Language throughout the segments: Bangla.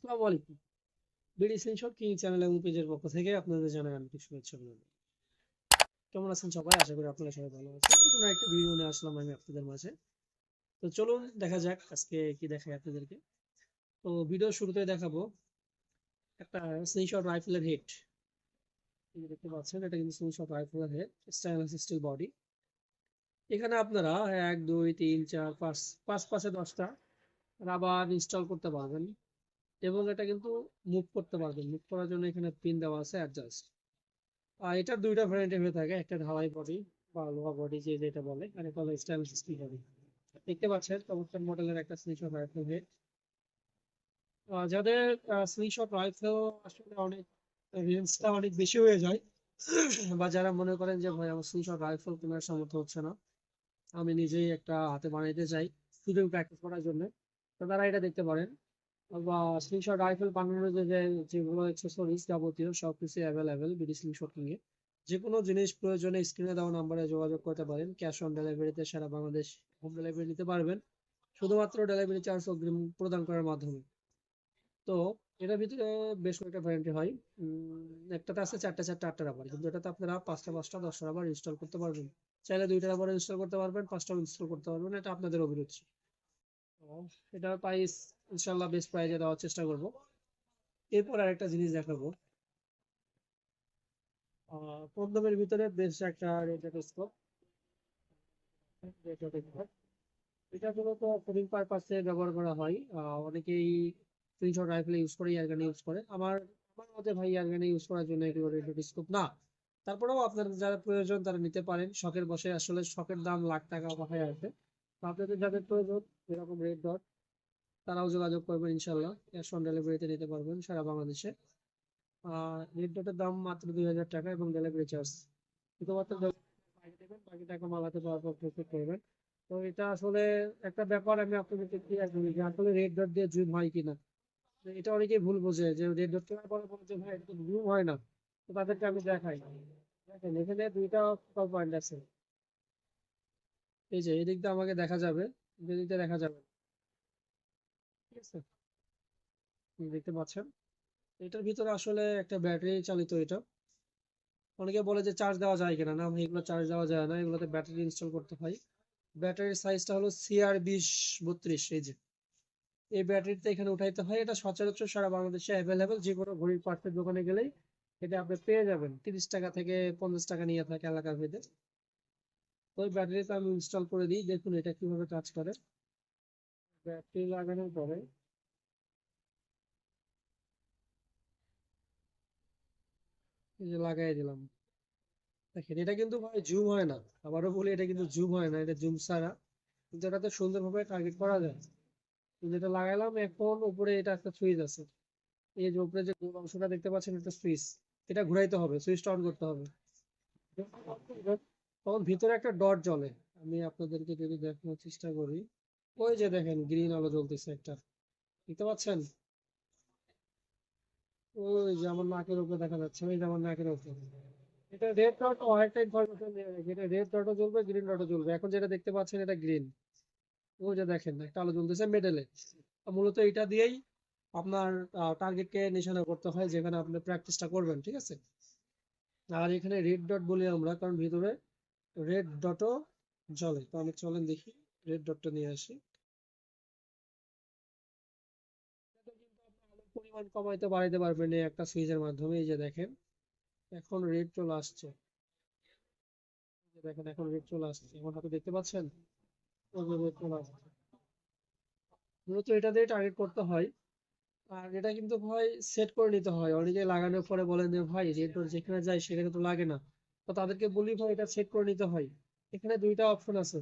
আসসালামু আলাইকুম। বিডি স্ক্রিনশট কিং চ্যানেল এবং পেজের পক্ষ থেকে আপনাদের জানাই আন্তরিক শুভেচ্ছা অভিনন্দন। কেমন আছেন সবাই? আশা করি আপনারা সবাই ভালো আছেন। নতুন একটা ভিডিও নিয়ে আসলাম আমি আপনাদের মাঝে। তো চলুন দেখা যাক আজকে কি দেখাই আপনাদেরকে। তো ভিডিও শুরুতে দেখাবো একটা স্ক্রিনশট রাইফেলের হেড। দেখতে পাচ্ছেন এটা কিন্তু স্ক্রিনশট রাইফেলের হেড, স্টেনলেস স্টিল বডি। এখানে আপনারা 1 2 3 4 5 5 5 10টা রাবার ইনস্টল করতে পারবেন এবং এটা কিন্তু মুভ করতে পারবেন। মুভ করার জন্য এখানে পিন দেওয়া আছে অ্যাডজাস্ট। এটার দুইটা ভ্যারিয়েন্ট হয়ে থাকে, একটা ঢালাই বডি বা লোহা বডি যে যেটা বলে, আর একটা হলো স্টেনলেস স্টিল বডি। দেখতে পাচ্ছেন চমৎকার মডেলের একটা স্লিংশট রাইফেল হেড। যাদের স্লিংশট রাইফেল আসলে অনেক রেঞ্জটা অনেক বেশি হয়ে যায় বা যারা মনে করেন যে ভাই আমার স্লিংশট রাইফেল কেনার সামর্থ্য হচ্ছে না, আমি নিজেই একটা হাতে বানাইতে চাই শুধু প্র্যাকটিস করার জন্য, তো তারা এটা দেখতে পারেন। বা স্লিংশট রাইফেল বানানোর যেগুলো অ্যাক্সেসরিজ যাবতীয় সবকিছু অ্যাভেলেবেল বিডি স্লিংশট নিয়ে। যে কোনো জিনিস প্রয়োজনে স্ক্রিনে দেওয়া নাম্বারে যোগাযোগ করতে পারেন। ক্যাশ অন ডেলিভারিতে সারা বাংলাদেশ হোম ডেলিভারি নিতে পারবেন, শুধুমাত্র ডেলিভারি চার্জ অগ্রিম প্রদান করার মাধ্যমে। তো এটার ভিতরে বেশ কয়েকটা ভ্যারান্টি হয়। একটাতে আছে চারটা চারটা আটটা রাবার, কিন্তু এটাতে আপনারা পাঁচটা পাঁচটা 10টা রাবার ইনস্টল করতে পারবেন। চাইলে দুইটা রাবার ইনস্টল করতে পারবেন, পাঁচটাও ইনস্টল করতে পারবেন, এটা আপনাদের অভিরুচি। তো এটার প্রাইস ইনশাল্লাহ বেস্ট প্রাইজে দেওয়ার চেষ্টা করব। এরপর আরেকটা জিনিস দেখাবো, কম দামের ভিতরে বেশ একটা রেডিওস্কোপ। এটা মূলত শুটিং পারপাসে ব্যবহার করা হয়। অনেকেই স্ক্রিনশট রাইফেল ইউজ করে, এয়ার গানে ইউজ করে। আমার আমার মতে ভাই এয়ার গানে ইউজ করার জন্য এগুলো রেডিওস্কোপ না। তারপরেও আপনার যারা প্রয়োজন তারা নিতে পারেন, শখের বসে। আসলে শখের দাম লাখ টাকা মাথায় আসবে। তো আপনাদের যাদের প্রয়োজন এরকম রেড ডট, তারাও যোগাযোগ করবেন, ইনশাল্লাহ ক্যাশ অন ডেলিভারিতে নিতে পারবেন সারা বাংলাদেশে। রেড ডটের দাম মাত্র 2000 টাকা এবং ডেলিভারি চার্জ শুধুমাত্র বাইরে দেবেন, বাকি টাকা মালাতে পাওয়ার পর প্রস্তুত করবেন। তো এটা আসলে একটা ব্যাপার, আমি আপনাদেরকে ক্লিয়ার করি যে আসলে রেড ডট দিয়ে জুম হয় কিনা। তো এটা অনেকেই ভুল বোঝে যে রেড ডট কেনার পরে বলে যে ভাই এটা তো জুম হয় না। তো তাদেরকে আমি দেখাই, দেখেন এখানে দুইটা ফোকাল পয়েন্ট আছে। এই যে এই দিকটা আমাকে দেখা যাবে, এই দিকটা দেখা যাবে না, ঠিক আছে? দেখতে পাচ্ছেন এটার ভিতরে আসলে একটা ব্যাটারি চালিত এটা। অনেকে বলে যে চার্জ দেওয়া যায় কিনা, না ভাই এগুলো চার্জ দেওয়া যায় না, এগুলোতে ব্যাটারি ইনস্টল করতে হয়। ব্যাটারির সাইজটা হলো CR2032। এই যে এই ব্যাটারিটা এখানে উঠাইতে হয়। এটা সচরাচর সারা বাংলাদেশে অ্যাভেলেবেল, যে কোনো ঘড়ির পার্টসের দোকানে গেলেই এটা আপনি পেয়ে যাবেন। 30 টাকা থেকে 50 টাকা নিয়ে থাকে এলাকা ভেদে। তো ওই ব্যাটারিটা আমি ইনস্টল করে দিই, দেখুন এটা কিভাবে কাজ করে। ব্যাটারি লাগানোর পরে এই যে লাগাই দিলাম, দেখেন এটা কিন্তু ভাই জুম হয় না। আবারও বলি এটা কিন্তু জুম হয় না, এটা জুম ছাড়া, কিন্তু এটাতে সুন্দরভাবে টার্গেট করা যায়। কিন্তু এটা লাগাইলাম, এখন উপরে এটা একটা সুইচ আছে। এই যে উপরে যে গোল অংশটা দেখতে পাচ্ছেন এটা সুইচ, এটা ঘুরাইতে হবে, সুইচটা অন করতে হবে। তখন ভিতরে একটা ডট জ্বলে। আমি আপনাদেরকে যদি দেখানোর চেষ্টা করি, ওই যে দেখেন গ্রিন আলো জ্বলতেছে একটা, দেখতে পাচ্ছেন? ওই যে আমার নাকের উপরে দেখা যাচ্ছে, ওই যে আমার নাকের উপরে। এটা রেড ডট আরেকটা ইনফরমেশন দিয়ে রাখি, এটা রেড ডটও জ্বলবে, গ্রিন ডটও জ্বলবে। এখন যেটা দেখতে পাচ্ছেন এটা গ্রিন। ওই যে দেখেন একটা আলো জ্বলতেছে মেডেলে। মূলত এটা দিয়েই আপনার টার্গেটকে নিশানা করতে হয় যেখানে আপনি প্র্যাকটিসটা করবেন, ঠিক আছে? আর এখানে রেড ডট বলি আমরা কারণ ভিতরে রেড ডটও জ্বলে। তো আমি চলেন দেখি রেড ডটটা নিয়ে আসি। এটাতে কিন্তু আপনি আলোর পরিমাণ কমাইতে বাড়াইতে পারবেন এই একটা সুইচের মাধ্যমে। এই যে দেখেন এখন রেড চলে আসছে, এই যে দেখেন এখন রেড চলে আসছে, আমার হাতে দেখতে পাচ্ছেন? ওই যে রেড চলে আসছে। মূলত এটা দিয়ে টার্গেট করতে হয়। আর এটা কিন্তু ভাই সেট করে নিতে হয়। অনেকে লাগানোর পরে বলেন যে ভাই রেড ডট যেখানে যায় সেখানে তো লাগে না। তো তাদেরকে বলি ভাই এটা সেট করে নিতে হয়। এখানে দুইটা অপশন আছে,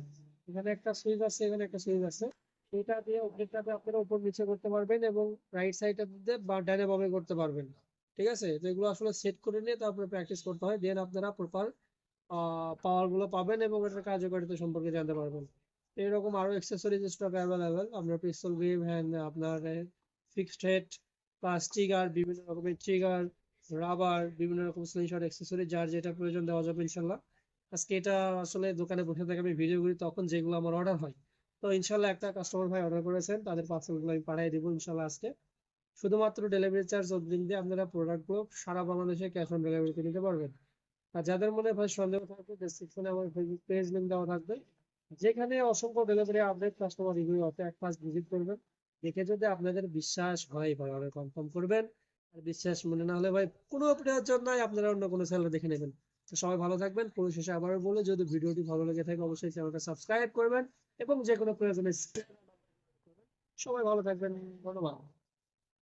এখানে একটা সুইচ আছে, এখানে একটা সুইচ আছে। এটা দিয়ে ওপরেরটাতে আপনারা উপর নিচে করতে পারবেন এবং রাইট সাইডে বা ডানে বামে করতে পারবেন, ঠিক আছে? তো এগুলো আসলে সেট করে নিয়ে তারপরে প্র্যাকটিস করতে হয়, দেন আপনারা প্রপার পাওয়ার গুলো পাবেন এবং এটার কার্যকারিতা সম্পর্কে জানতে পারবেন। এরকম আরো অ্যাক্সেসরিজ স্টক অ্যাভেলেবেল, আপনার পিস্তল গ্রিপ হ্যান্ড, আপনার ফিক্সড হেড, প্লাস ট্রিগার, বিভিন্ন রকমের ট্রিগার, রাবার, বিভিন্ন রকম স্লিংশট অ্যাক্সেসরি, যার যেটা প্রয়োজন দেওয়া যাবে ইনশাল্লাহ। আজকে এটা আসলে দোকানে বসে থেকে আমি ভিডিও করি তখন যেগুলো আমার অর্ডার হয়। তো ইনশাল্লাহ একটা কাস্টমার ভাই অর্ডার করেছেন, তাদের পার্সেলগুলো আমি পাঠিয়ে দিব ইনশাল্লাহ আজকে। শুধুমাত্র ডেলিভারি চার্জ অগ্রিম দিয়ে আপনারা প্রোডাক্টগুলো সারা বাংলাদেশে ক্যাশ অন ডেলিভারিতে নিতে পারবেন। আর যাদের মনে ভাই সন্দেহ থাকবে, ডেসক্রিপশনে আমার ফেসবুক পেজ লিংক দেওয়া থাকবে, যেখানে অসংখ্য ডেলিভারি আপডেট, কাস্টমার রিভিউ আছে। এক পাশ ভিজিট করবেন, দেখে যদি আপনাদের বিশ্বাস হয় ভাই অর্ডার কনফার্ম করবেন। আর বিশ্বাস মনে না হলে ভাই কোনো প্রয়োজন নাই, আপনারা অন্য কোনো সেলার দেখে নেবেন। তো সবাই ভালো থাকবেন। পরিশেষে আবারও বলে, যদি ভিডিওটি ভালো লেগে থাকে অবশ্যই চ্যানেলটা সাবস্ক্রাইব করবেন এবং যে কোনো প্রয়োজনে সবাই ভালো থাকবেন। ধন্যবাদ।